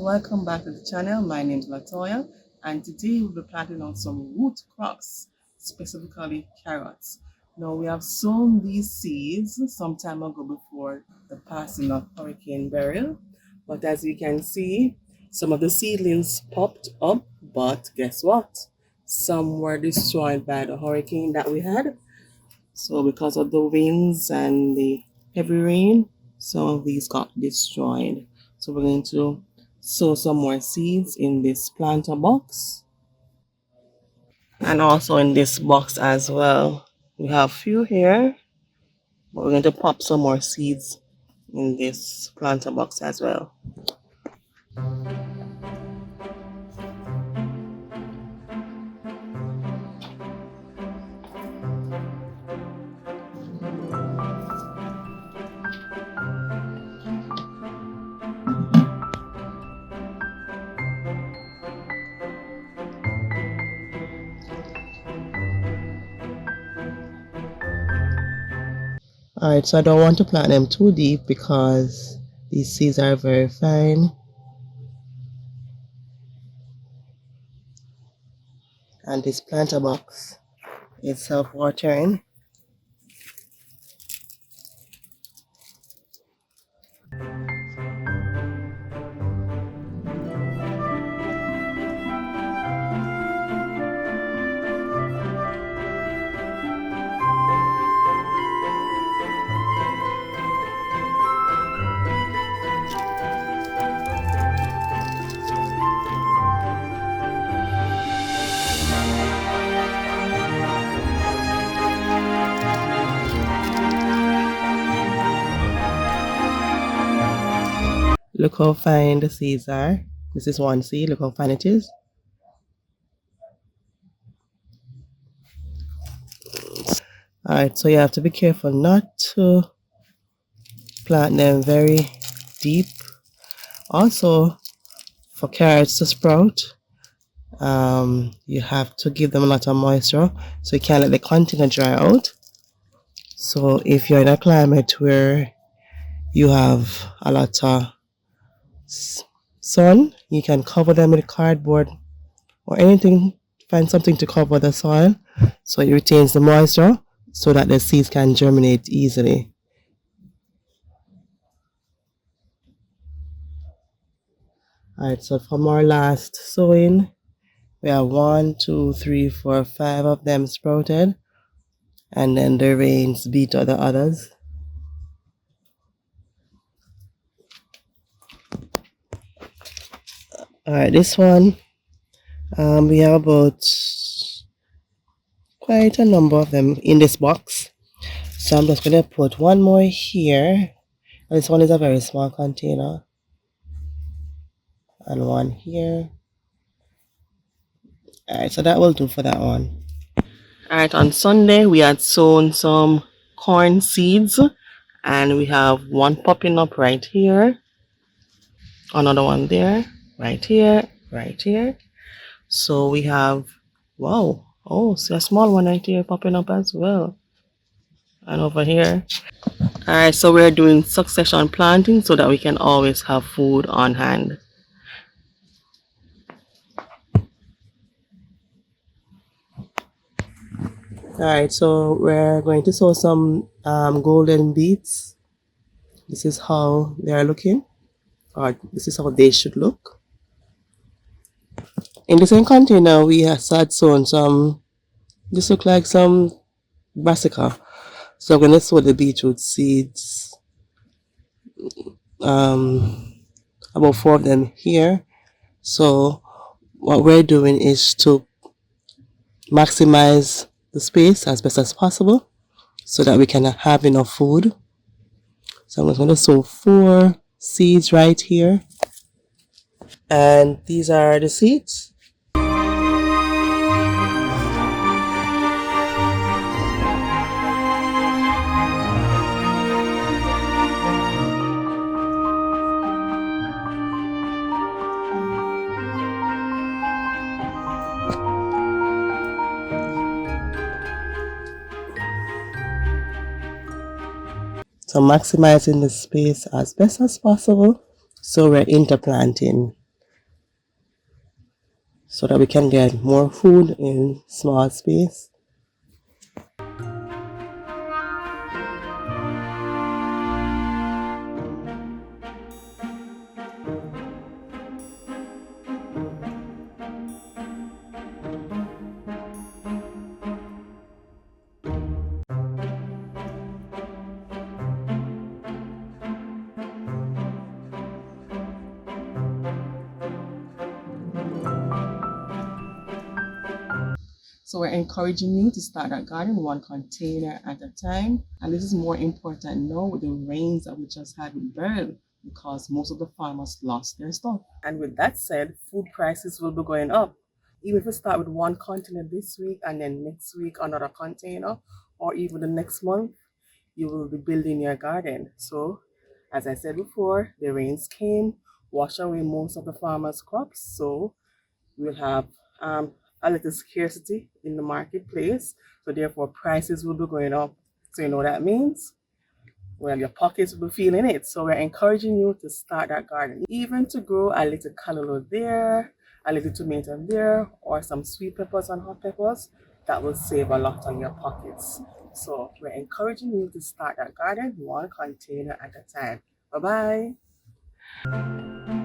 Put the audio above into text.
welcome back to the channel. My name is Latoya, and today we'll be planting on some root crops, specifically carrots. Now we have sown these seeds some time ago before the passing of Hurricane Beryl, but as you can see, some of the seedlings popped up, but guess what? Some were destroyed by the hurricane that we had. So because of the winds and the heavy rain, some of these got destroyed. So we're going to sow some more seeds in this planter box and also in this box as well. We have a few here, but we're going to pop some more seeds in this planter box as well. Alright, so I don't want to plant them too deep because these seeds are very fine. And this planter box is self-watering. Look how fine the seeds are. This is one seed. Look how fine it is. Alright, so you have to be careful not to plant them very deep. Also, for carrots to sprout, you have to give them a lot of moisture, so you can't let the container dry out. So if you're in a climate where you have a lot of sun, you can cover them with cardboard or anything. Find something to cover the soil so it retains the moisture so that the seeds can germinate easily. Alright, so from our last sowing, we have 1, 2, 3, 4, 5 of them sprouted, and then the rains beat out the others. Alright, this one, we have about quite a number of them in this box. So I'm just going to put one more here. This one is a very small container. And one here. Alright, so that will do for that one. Alright, on Sunday we had sown some corn seeds, and we have one popping up right here, another one there, right here, right here. So we have, wow, oh, see a small one right here popping up as well, and over here. Alright, so we're doing succession planting so that we can always have food on hand. Alright, so we're going to sow some golden beets. This is how they are looking, or this is how they should look. In the same container, we had sown some, this look like some brassica. So I'm going to sow the beetroot seeds, about 4 of them here. So what we're doing is to maximize the space as best as possible so that we can have enough food. So I'm going to sow 4 seeds right here, and these are the seeds. So maximizing the space as best as possible. So we're interplanting so that we can get more food in small space. So we're encouraging you to start that garden one container at a time. And this is more important now with the rains that we just had with Beryl, because most of the farmers lost their stuff. And with that said, food prices will be going up. Even if we start with one container this week and then next week another container, or even the next month, you will be building your garden. So, as I said before, the rains came, washed away most of the farmers' crops. So we'll have a little scarcity in the marketplace. So therefore, prices will be going up. So you know what that means? Well, your pockets will be feeling it. So we're encouraging you to start that garden, even to grow a little cantaloupe there, a little tomato there, or some sweet peppers and hot peppers. That will save a lot on your pockets. So we're encouraging you to start that garden one container at a time. Bye bye.